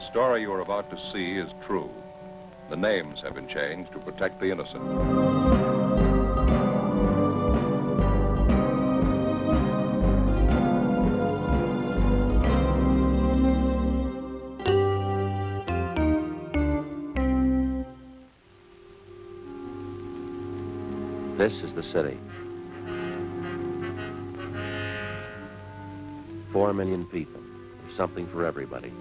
story you are about to see is true. The names have been changed to protect the innocent. This is the city. 4 million people. There's something for everybody.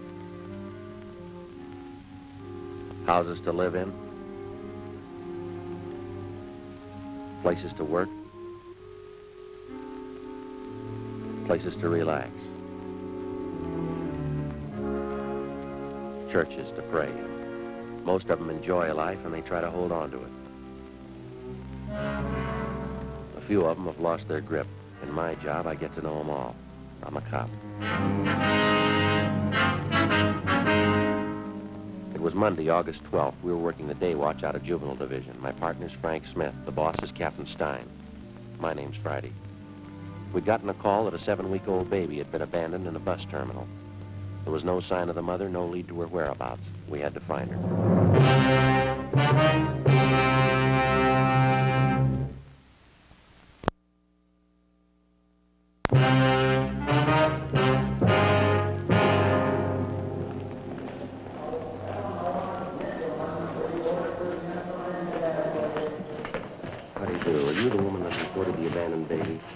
Houses to live in. Places to work. Places to relax. Churches to pray in. Most of them enjoy life and they try to hold on to it. A few of them have lost their grip. In my job, I get to know them all. I'm a cop. It was Monday, August 12th. We were working the day watch out of Juvenile Division. My partner's Frank Smith. The boss is Captain Stein. My name's Friday. We'd gotten a call that a 7-week-old baby had been abandoned in a bus terminal. There was no sign of the mother, no lead to her whereabouts. We had to find her.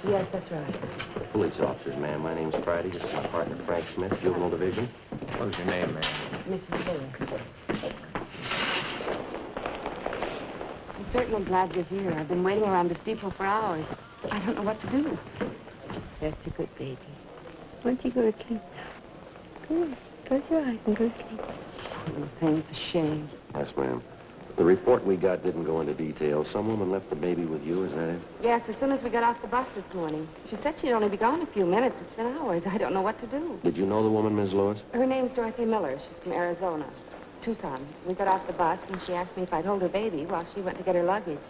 Yes, that's right. Police officers, ma'am. My name's Friday. This is my partner, Frank Smith, Juvenile Division. What was your name, ma'am? Mrs. Lewis. I'm certainly glad you're here. I've been waiting around this depot for hours. I don't know what to do. That's a good baby. Why don't you go to sleep now? Go on. Close your eyes and go to sleep. Poor little thing, it's a shame. Yes, ma'am. The report we got didn't go into details. Some woman left the baby with you, is that it? Yes, as soon as we got off the bus this morning. She said she'd only be gone a few minutes. It's been hours. I don't know what to do. Did you know the woman, Ms. Lewis? Her name's Dorothy Miller. She's from Arizona, Tucson. We got off the bus, and she asked me if I'd hold her baby while she went to get her luggage.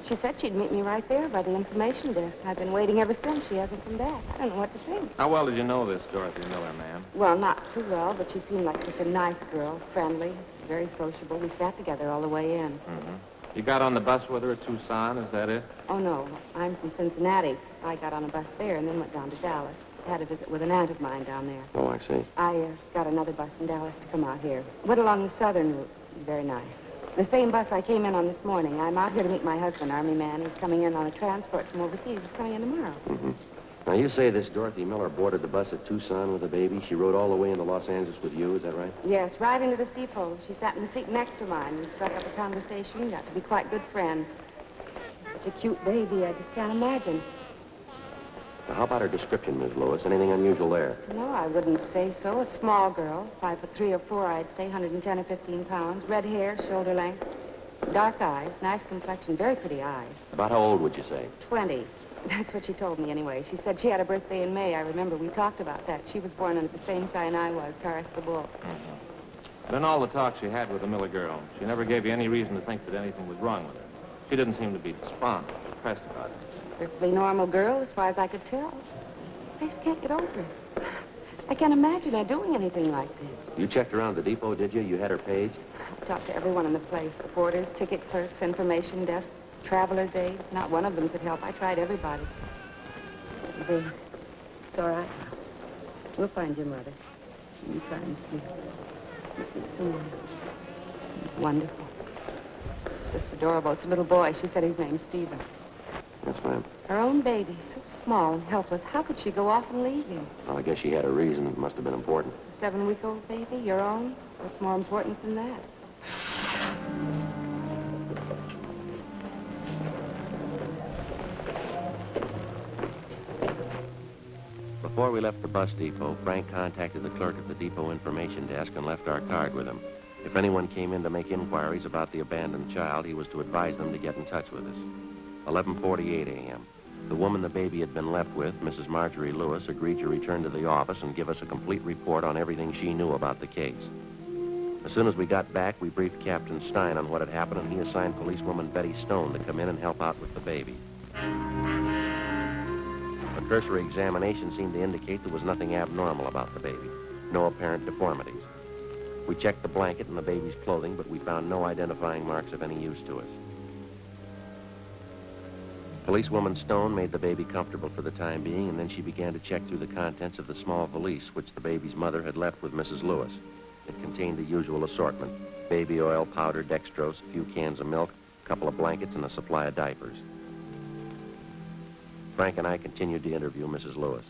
She said she'd meet me right there by the information desk. I've been waiting ever since. She hasn't come back. I don't know what to think. How well did you know this Dorothy Miller, ma'am? Well, not too well, but she seemed like such a nice girl, friendly, very sociable. We sat together all the way in. Mm-hmm. You got on the bus with her at Tucson, is that it? Oh, no. I'm from Cincinnati. I got on a bus there and then went down to Dallas. I had a visit with an aunt of mine down there. Oh, I see. I got another bus in Dallas to come out here. Went along the southern route. Very nice. The same bus I came in on this morning. I'm out here to meet my husband, Army man. He's coming in on a transport from overseas. He's coming in tomorrow. Mm-hmm. Now, you say this Dorothy Miller boarded the bus at Tucson with the baby. She rode all the way into Los Angeles with you, is that right? Yes, right into this depot. She sat in the seat next to mine. We struck up a conversation, got to be quite good friends. Such a cute baby, I just can't imagine. Now, how about her description, Ms. Lewis? Anything unusual there? No, I wouldn't say so. A small girl, 5'3" or 4", I'd say, 110 or 15 pounds. Red hair, shoulder length, dark eyes, nice complexion, very pretty eyes. About how old would you say? 20. That's what she told me, anyway. She said she had a birthday in May. I remember we talked about that. She was born under the same sign I was, Taurus the Bull. Mm-hmm. But in all the talk she had with the Miller girl, she never gave you any reason to think that anything was wrong with her. She didn't seem to be despondent or depressed about it. Perfectly normal girl, as far as I could tell. I just can't get over it. I can't imagine her doing anything like this. You checked around the depot, did you? You had her paged? I talked to everyone in the place. The porters, ticket clerks, information desk, traveler's aid. Not one of them could help. I tried everybody. It's all right. We'll find your mother. You try and sleep. Sleep soon. Wonderful. It's just adorable. It's a little boy. She said his name's Stephen. Yes, ma'am. Her own baby, so small and helpless. How could she go off and leave him? Well, I guess she had a reason. It must have been important. A 7-week-old baby, your own? What's more important than that? Before we left the bus depot, Frank contacted the clerk at the depot information desk and left our card with him. If anyone came in to make inquiries about the abandoned child, he was to advise them to get in touch with us. 11:48 a.m. The woman the baby had been left with, Mrs. Marjorie Lewis, agreed to return to the office and give us a complete report on everything she knew about the case. As soon as we got back, we briefed Captain Stein on what had happened, and he assigned policewoman Betty Stone to come in and help out with the baby. A cursory examination seemed to indicate there was nothing abnormal about the baby, no apparent deformities. We checked the blanket and the baby's clothing, but we found no identifying marks of any use to us. Policewoman Stone made the baby comfortable for the time being, and then she began to check through the contents of the small valise which the baby's mother had left with Mrs. Lewis. It contained the usual assortment: baby oil, powder, dextrose, a few cans of milk, a couple of blankets, and a supply of diapers. Frank and I continued to interview Mrs. Lewis.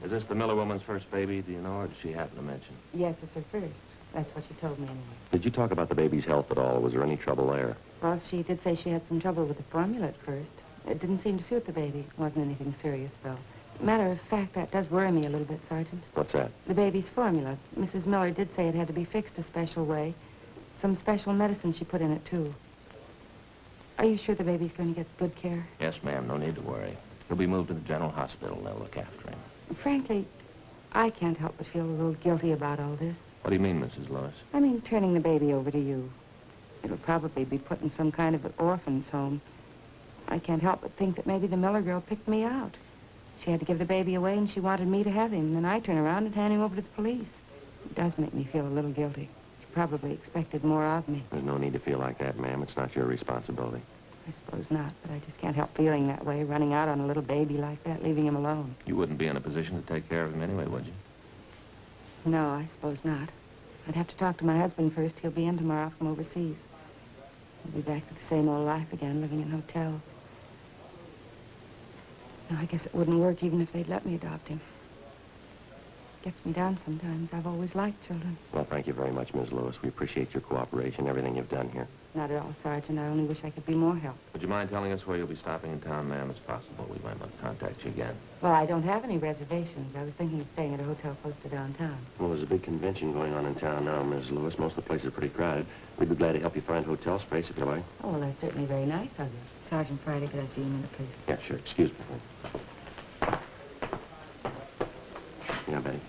Is this the Miller woman's first baby, do you know, or did she happen to mention? Yes, it's her first. That's what she told me anyway. Did you talk about the baby's health at all? Was there any trouble there? Well, she did say she had some trouble with the formula at first. It didn't seem to suit the baby. It wasn't anything serious, though. Matter of fact, that does worry me a little bit, Sergeant. What's that? The baby's formula. Mrs. Miller did say it had to be fixed a special way. Some special medicine she put in it, too. Are you sure the baby's going to get good care? Yes, ma'am. No need to worry. He'll be moved to the general hospital. They'll look after him. Frankly, I can't help but feel a little guilty about all this. What do you mean, Mrs. Lewis? I mean, turning the baby over to you. It'll probably be put in some kind of an orphan's home. I can't help but think that maybe the Miller girl picked me out. She had to give the baby away, and she wanted me to have him. Then I turn around and hand him over to the police. It does make me feel a little guilty. She probably expected more of me. There's no need to feel like that, ma'am. It's not your responsibility. I suppose not, but I just can't help feeling that way, running out on a little baby like that, leaving him alone. You wouldn't be in a position to take care of him anyway, would you? No, I suppose not. I'd have to talk to my husband first. He'll be in tomorrow from overseas. He'll be back to the same old life again, living in hotels. No, I guess it wouldn't work even if they'd let me adopt him. Gets me down sometimes. I've always liked children. Well, thank you very much, Ms. Lewis. We appreciate your cooperation, everything you've done here. Not at all, Sergeant. I only wish I could be more help. Would you mind telling us where you'll be stopping in town, ma'am? It's possible we might want to contact you again. Well, I don't have any reservations. I was thinking of staying at a hotel close to downtown. Well, there's a big convention going on in town now, Ms. Lewis. Most of the places are pretty crowded. We'd be glad to help you find hotel space if you like. Oh, well, that's certainly very nice of you. Sergeant Friday, could I see you a minute, please? Yeah, sure. Excuse me. Yeah, Betty.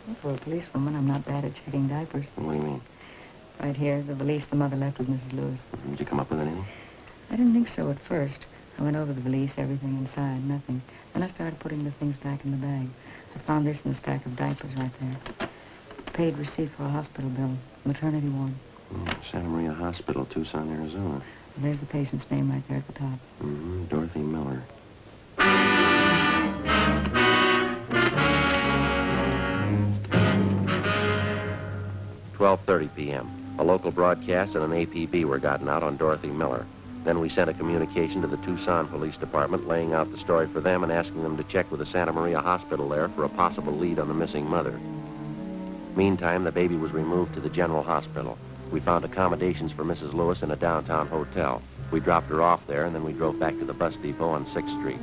Well, for a policewoman, I'm not bad at checking diapers. What do you mean? Right here, the valise the mother left with Mrs. Lewis. Did you come up with anything? I didn't think so at first. I went over the valise, everything inside, nothing. Then I started putting the things back in the bag. I found this in the stack of diapers right there. Paid receipt for a hospital bill, maternity ward. Santa Maria Hospital, Tucson, Arizona. And there's the patient's name right there at the top. Dorothy Miller. 12:30 p.m. A local broadcast and an APB were gotten out on Dorothy Miller. Then we sent a communication to the Tucson Police Department laying out the story for them and asking them to check with the Santa Maria Hospital there for a possible lead on the missing mother. Meantime, the baby was removed to the general hospital. We found accommodations for Mrs. Lewis in a downtown hotel. We dropped her off there, and then we drove back to the bus depot on 6th Street.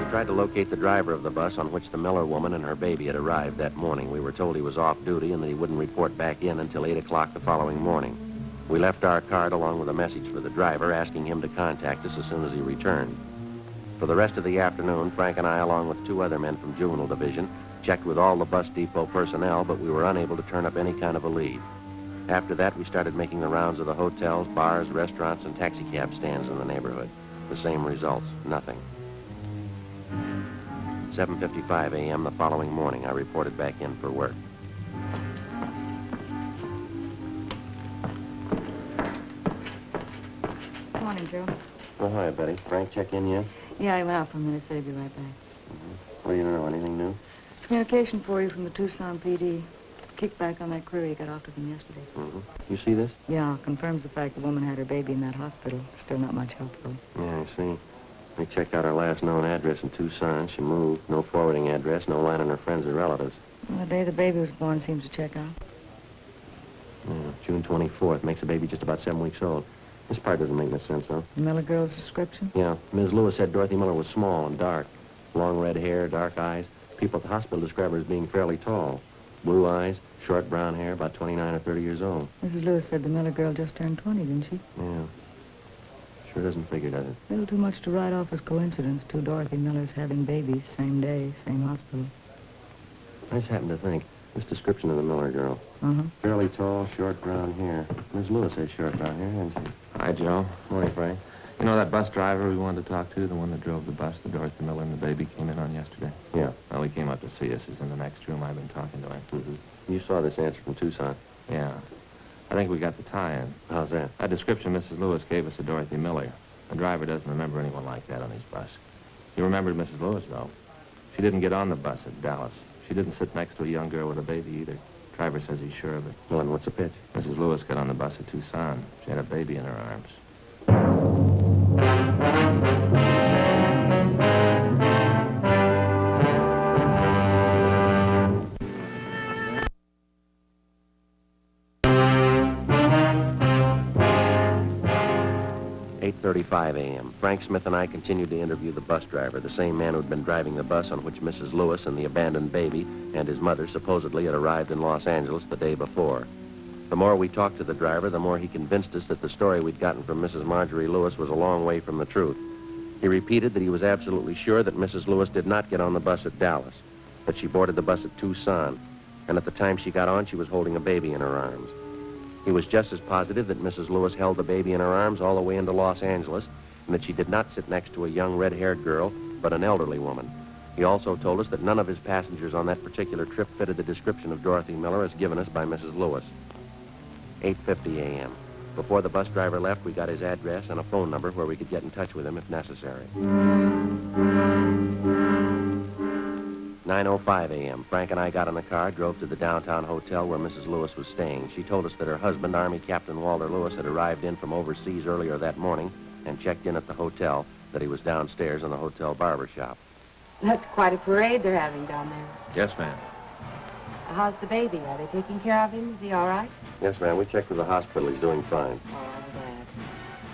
We tried to locate the driver of the bus on which the Miller woman and her baby had arrived that morning. We were told he was off duty and that he wouldn't report back in until 8 o'clock the following morning. We left our card along with a message for the driver, asking him to contact us as soon as he returned. For the rest of the afternoon, Frank and I, along with 2 other men from Juvenile Division, checked with all the bus depot personnel, but we were unable to turn up any kind of a lead. After that, we started making the rounds of the hotels, bars, restaurants, and taxicab stands in the neighborhood. The same results, nothing. 7:55 a.m. the following morning, I reported back in for work. Good morning, Joe. Oh, hi, Betty. Frank check in yet? Yeah, I went out for a minute, said he'd be right back. What do you know? Anything new? Communication for you from the Tucson PD. Kickback on that query he got off to them yesterday. You see this? Yeah, confirms the fact the woman had her baby in that hospital. Still not much help, though. Yeah, I see. We checked out her last known address in Tucson. She moved. No forwarding address, no line on her friends or relatives. Well, the day the baby was born seems to check out. Yeah, June 24th. Makes the baby just about 7 weeks old. This part doesn't make much sense, though. The Miller girl's description? Yeah, Ms. Lewis said Dorothy Miller was small and dark. Long red hair, dark eyes. People at the hospital describe her as being fairly tall. Blue eyes, short brown hair, about 29 or 30 years old. Mrs. Lewis said the Miller girl just turned 20, didn't she? Yeah. Sure doesn't figure, does it? A little too much to write off as coincidence. 2 Dorothy Millers having babies, same day, same hospital. I just happened to think, this description of the Miller girl. Fairly tall, short brown hair. Ms. Lewis has short brown hair, hasn't she? Hi, Joe. Morning, Frank. You know that bus driver we wanted to talk to, the one that drove the bus that Dorothy Miller and the baby came in on yesterday? Yeah. Well, he came up to see us. He's in the next room. I've been talking to him. You saw this answer from Tucson. Yeah. I think we got the tie-in. How's that? That description Mrs. Lewis gave us of Dorothy Miller. The driver doesn't remember anyone like that on his bus. He remembered Mrs. Lewis, though. She didn't get on the bus at Dallas. She didn't sit next to a young girl with a baby either. Driver says he's sure of it. Well, and what's the pitch? Mrs. Lewis got on the bus at Tucson. She had a baby in her arms. 8:35 a.m. Frank Smith and I continued to interview the bus driver, the same man who'd been driving the bus on which Mrs. Lewis and the abandoned baby and his mother supposedly had arrived in Los Angeles the day before. The more we talked to the driver, the more he convinced us that the story we'd gotten from Mrs. Marjorie Lewis was a long way from the truth. He repeated that he was absolutely sure that Mrs. Lewis did not get on the bus at Dallas, that she boarded the bus at Tucson, and at the time she got on, she was holding a baby in her arms. He was just as positive that Mrs. Lewis held the baby in her arms all the way into Los Angeles, and that she did not sit next to a young red-haired girl, but an elderly woman. He also told us that none of his passengers on that particular trip fitted the description of Dorothy Miller as given us by Mrs. Lewis. 8:50 a.m. Before the bus driver left, we got his address and a phone number where we could get in touch with him if necessary. 9:05 a.m. Frank and I got in the car, drove to the downtown hotel where Mrs. Lewis was staying. She told us that her husband, Army Captain Walter Lewis, had arrived in from overseas earlier that morning and checked in at the hotel, that he was downstairs in the hotel barber shop. That's quite a parade they're having down there. Yes, ma'am. How's the baby? Are they taking care of him? Is he all right? Yes, ma'am. We checked with the hospital. He's doing fine. Oh, I'm glad.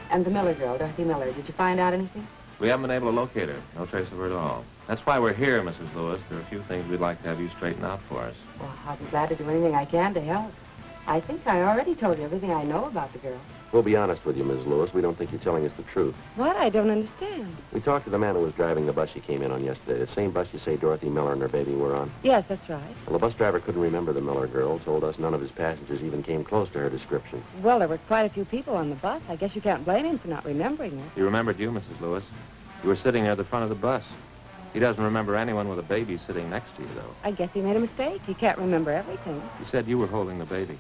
And the Miller girl, Dorothy Miller, did you find out anything? We haven't been able to locate her. No trace of her at all. That's why we're here, Mrs. Lewis. There are a few things we'd like to have you straighten out for us. Well, I'll be glad to do anything I can to help. I think I already told you everything I know about the girl. We'll be honest with you, Ms. Lewis. We don't think you're telling us the truth. What? I don't understand. We talked to the man who was driving the bus she came in on yesterday, the same bus you say Dorothy Miller and her baby were on. Yes, that's right. Well, the bus driver couldn't remember the Miller girl, told us none of his passengers even came close to her description. Well, there were quite a few people on the bus. I guess you can't blame him for not remembering her. He remembered you, Mrs. Lewis. You were sitting near the front of the bus. He doesn't remember anyone with a baby sitting next to you, though. I guess he made a mistake. He can't remember everything. He said you were holding the baby.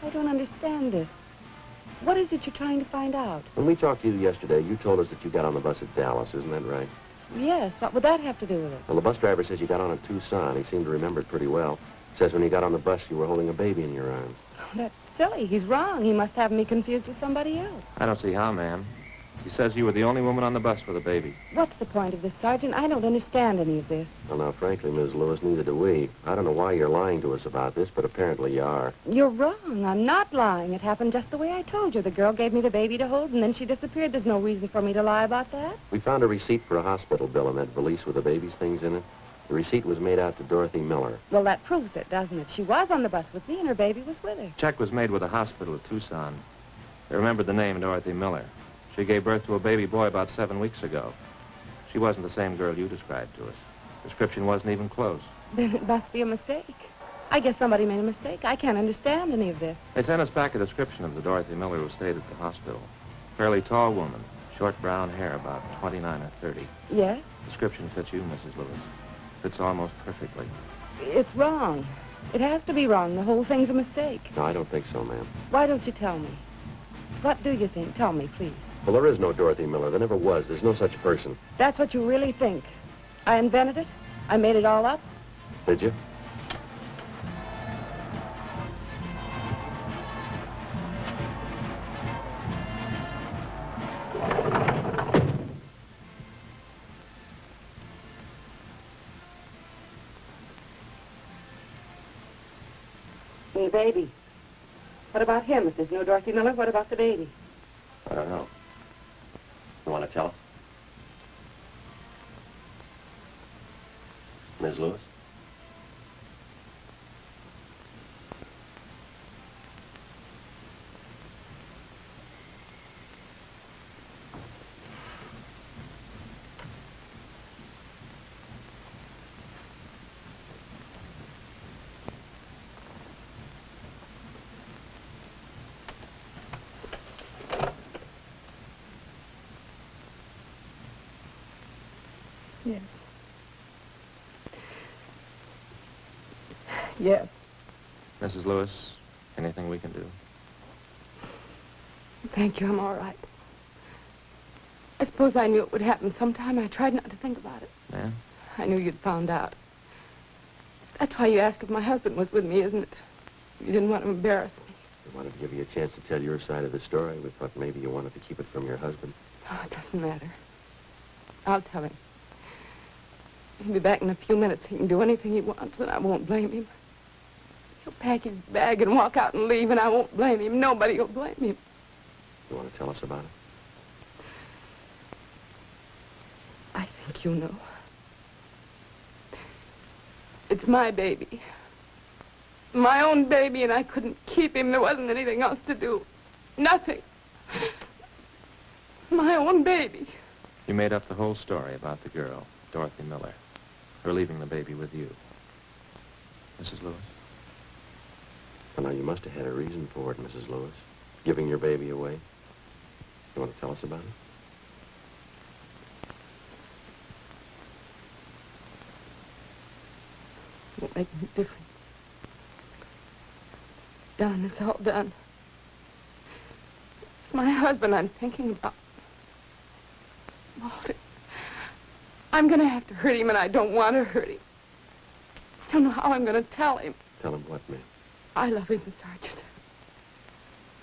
I don't understand this. What is it you're trying to find out? When we talked to you yesterday, you told us that you got on the bus at Dallas, isn't that right? Yes, what would that have to do with it? Well, the bus driver says you got on at Tucson. He seemed to remember it pretty well. Says when you got on the bus, you were holding a baby in your arms. Oh, that's silly. He's wrong. He must have me confused with somebody else. I don't see how, ma'am. He says you were the only woman on the bus with a baby. What's the point of this, Sergeant? I don't understand any of this. Well, now, frankly, Ms. Lewis, neither do we. I don't know why you're lying to us about this, but apparently you are. You're wrong. I'm not lying. It happened just the way I told you. The girl gave me the baby to hold, and then she disappeared. There's no reason for me to lie about that. We found a receipt for a hospital bill in that valise with the baby's things in it. The receipt was made out to Dorothy Miller. Well, that proves it, doesn't it? She was on the bus with me, and her baby was with her. Check was made with the hospital at Tucson. They remembered the name Dorothy Miller. She gave birth to a baby boy about 7 weeks ago. She wasn't the same girl you described to us. Description wasn't even close. Then it must be a mistake. I guess somebody made a mistake. I can't understand any of this. They sent us back a description of the Dorothy Miller who stayed at the hospital. Fairly tall woman, short brown hair, about 29 or 30. Yes? Description fits you, Mrs. Lewis. Fits almost perfectly. It's wrong. It has to be wrong. The whole thing's a mistake. No, I don't think so, ma'am. Why don't you tell me? What do you think? Tell me, please. Well, there is no Dorothy Miller. There never was. There's no such person. That's what you really think. I invented it? I made it all up? Did you? And the baby. What about him? If there's no Dorothy Miller, what about the baby? I don't know. You want to tell us? Ms. Lewis? Yes. Mrs. Lewis, anything we can do? Thank you, I'm all right. I suppose I knew it would happen sometime. I tried not to think about it. Yeah? I knew you'd found out. That's why you asked if my husband was with me, isn't it? You didn't want to embarrass me. We wanted to give you a chance to tell your side of the story. We thought maybe you wanted to keep it from your husband. Oh, it doesn't matter. I'll tell him. He'll be back in a few minutes. He can do anything he wants, and I won't blame him. He'll pack his bag and walk out and leave, and I won't blame him. Nobody will blame him. You want to tell us about it? I think you know. It's my baby. My own baby, and I couldn't keep him. There wasn't anything else to do. Nothing. My own baby. You made up the whole story about the girl, Dorothy Miller. Her leaving the baby with you. Mrs. Lewis? Well, now, you must have had a reason for it, Mrs. Lewis. Giving your baby away. You want to tell us about it? It won't make any difference. It's done. It's all done. It's my husband I'm thinking about. Walter. I'm going to have to hurt him, and I don't want to hurt him. I don't know how I'm going to tell him. Tell him what, ma'am? I love him, Sergeant.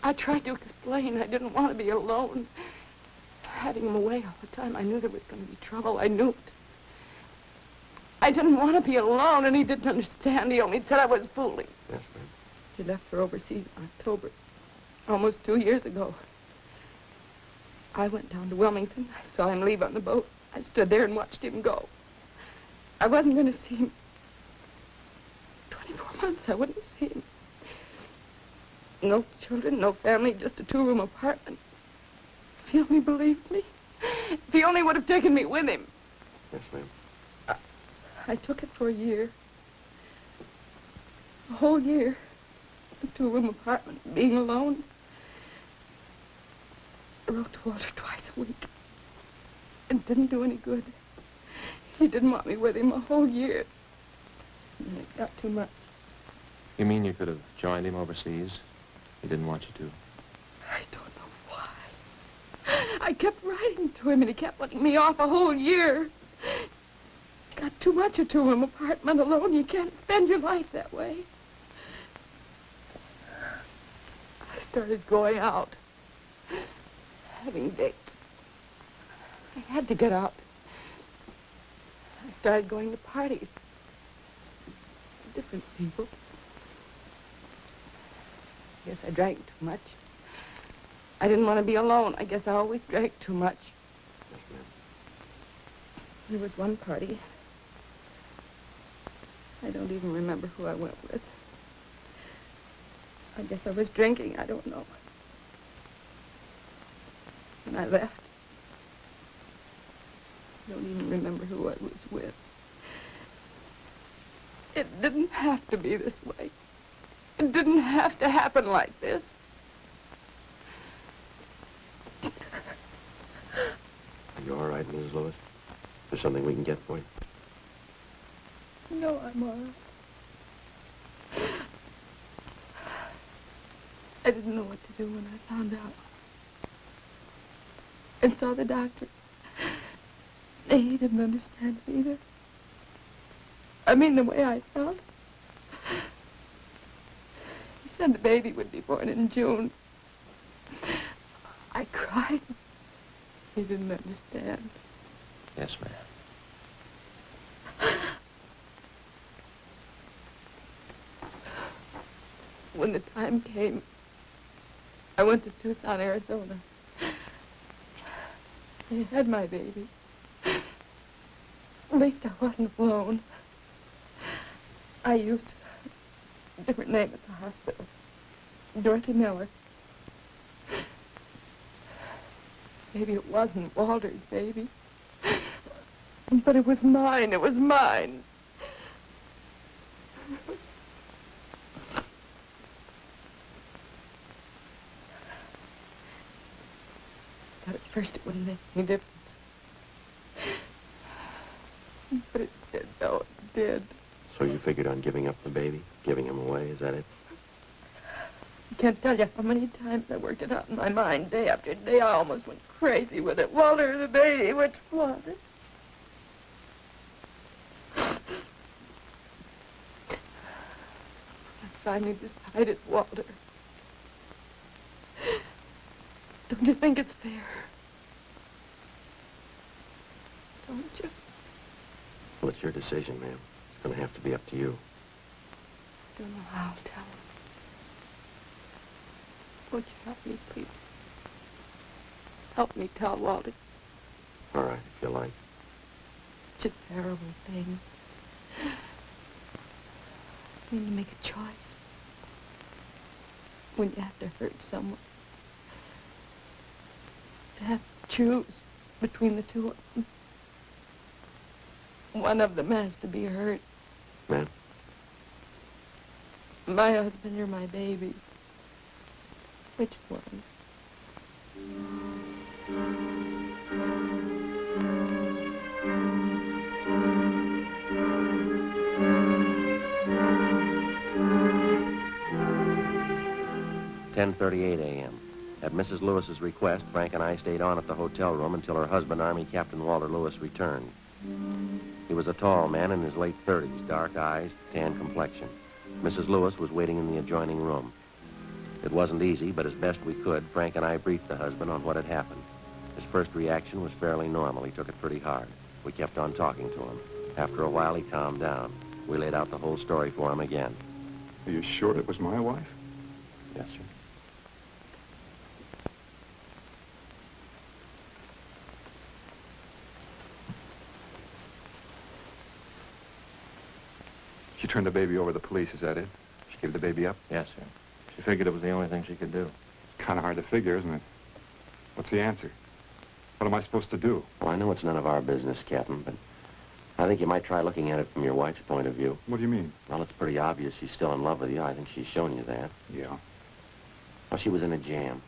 I tried to explain. I didn't want to be alone. Having him away all the time, I knew there was going to be trouble. I knew it. I didn't want to be alone, and he didn't understand. He only said I was fooling. Yes, ma'am. He left for overseas in October, almost 2 years ago. I went down to Wilmington. I saw him leave on the boat. I stood there and watched him go. I wasn't going to see him. 24 months, I wouldn't see him. No children, no family, just a 2-room apartment. If he only believed me. If he only would have taken me with him. Yes, ma'am. I took it for a year. A whole year. A 2-room apartment, being alone. I wrote to Walter twice a week. It didn't do any good. He didn't want me with him a whole year. And it got too much. You mean you could have joined him overseas? He didn't want you to. I don't know why. I kept writing to him, and he kept letting me off a whole year. Got too much a 2-room apartment alone. You can't spend your life that way. I started going out, having dates. I had to get out. I started going to parties. Different people. I guess I drank too much. I didn't want to be alone. I guess I always drank too much. Yes, ma'am. There was one party. I don't even remember who I went with. I guess I was drinking. I don't know. When I left, I don't even remember who I was with. It didn't have to be this way. It didn't have to happen like this. Are you all right, Mrs. Lewis? There's something we can get for you? No, I'm all right. I didn't know what to do when I found out. And saw the doctor. He didn't understand it either. I mean, the way I felt. He said the baby would be born in June. I cried. He didn't understand. Yes, ma'am. When the time came, I went to Tucson, Arizona. They had my baby. At least I wasn't alone. I used a different name at the hospital. Dorothy Miller. Maybe it wasn't Walter's baby. But it was mine. It was mine. Thought at first it wouldn't make any difference. But it did, though, it did. So you figured on giving up the baby? Giving him away, is that it? can't tell you how many times I worked it out in my mind day after day. I almost went crazy with it. Walter, the baby, which Walter? I finally decided, Walter. Don't you think it's fair? Don't you? Well, it's your decision, ma'am. It's going to have to be up to you. I don't know how to tell him. Won't you help me, please? Help me tell Walter. All right, if you like. Such a terrible thing. When you make a choice. When you have to hurt someone. To have to choose between the two of them. One of them has to be hurt. Ma'am? My husband or my baby. Which one? "10:38 a.m. At Mrs. Lewis's request, Frank and I stayed on at the hotel room until her husband, Army Captain Walter Lewis, returned. He was a tall man in his late 30s, dark eyes, tan complexion. Mrs. Lewis was waiting in the adjoining room. It wasn't easy, but as best we could, Frank and I briefed the husband on what had happened. His first reaction was fairly normal. He took it pretty hard. We kept on talking to him. After a while, he calmed down. We laid out the whole story for him again. Are you sure it was my wife? Yes, sir. She turned the baby over to the police, is that it? She gave the baby up? Yes, sir. She figured it was the only thing she could do. Kind of hard to figure, isn't it? What's the answer? What am I supposed to do? Well, I know it's none of our business, Captain, but I think you might try looking at it from your wife's point of view. What do you mean? Well, it's pretty obvious she's still in love with you. I think she's shown you that. Yeah. Well, she was in a jam.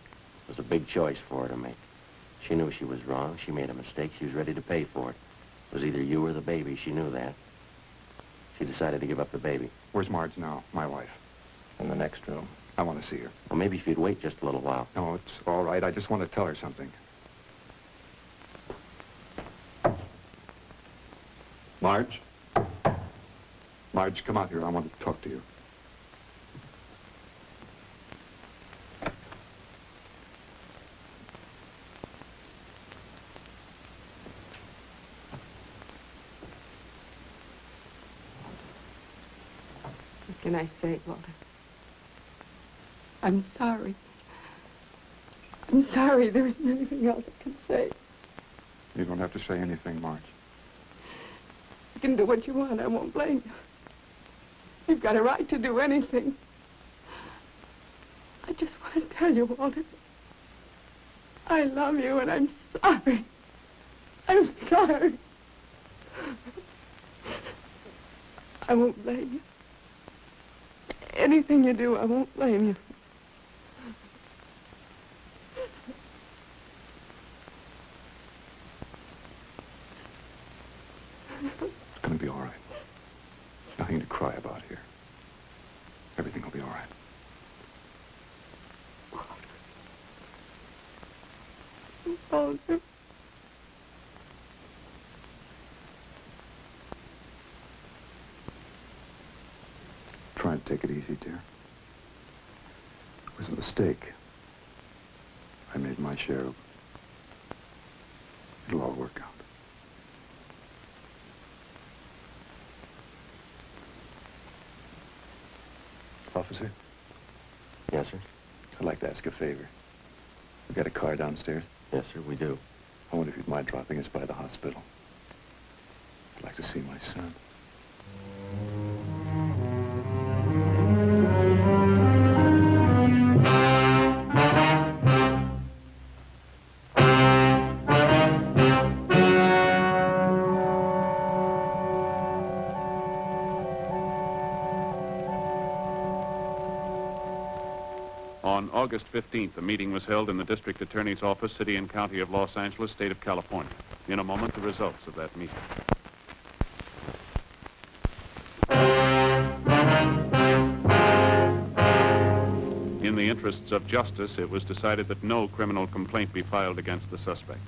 It was a big choice for her to make. She knew she was wrong. She made a mistake. She was ready to pay for it. It was either you or the baby. She knew that. She decided to give up the baby. Where's Marge now, my wife? In the next room. I want to see her. Well, maybe if you'd wait just a little while. No, it's all right. I just want to tell her something. Marge? Marge, come out here. I want to talk to you. What can I say, Walter? I'm sorry. I'm sorry. There isn't anything else I can say. You don't have to say anything, Marge. You can do what you want. I won't blame you. You've got a right to do anything. I just want to tell you, Walter, I love you and I'm sorry. I'm sorry. I won't blame you. Anything you do, I won't blame you. It's going to be all right. Nothing to cry about here. Everything will be all right. Walter. Try and take it easy, dear. It was a mistake. I made my share. It'll all work out. Officer, Yes, sir? I'd like to ask a favor. We got a car downstairs. Yes, sir, we do. I wonder if you'd mind dropping us by the hospital. I'd like to see my son. On August 15th, a meeting was held in the District Attorney's Office, City and County of Los Angeles, State of California. In a moment, the results of that meeting. In the interests of justice, it was decided that no criminal complaint be filed against the suspect.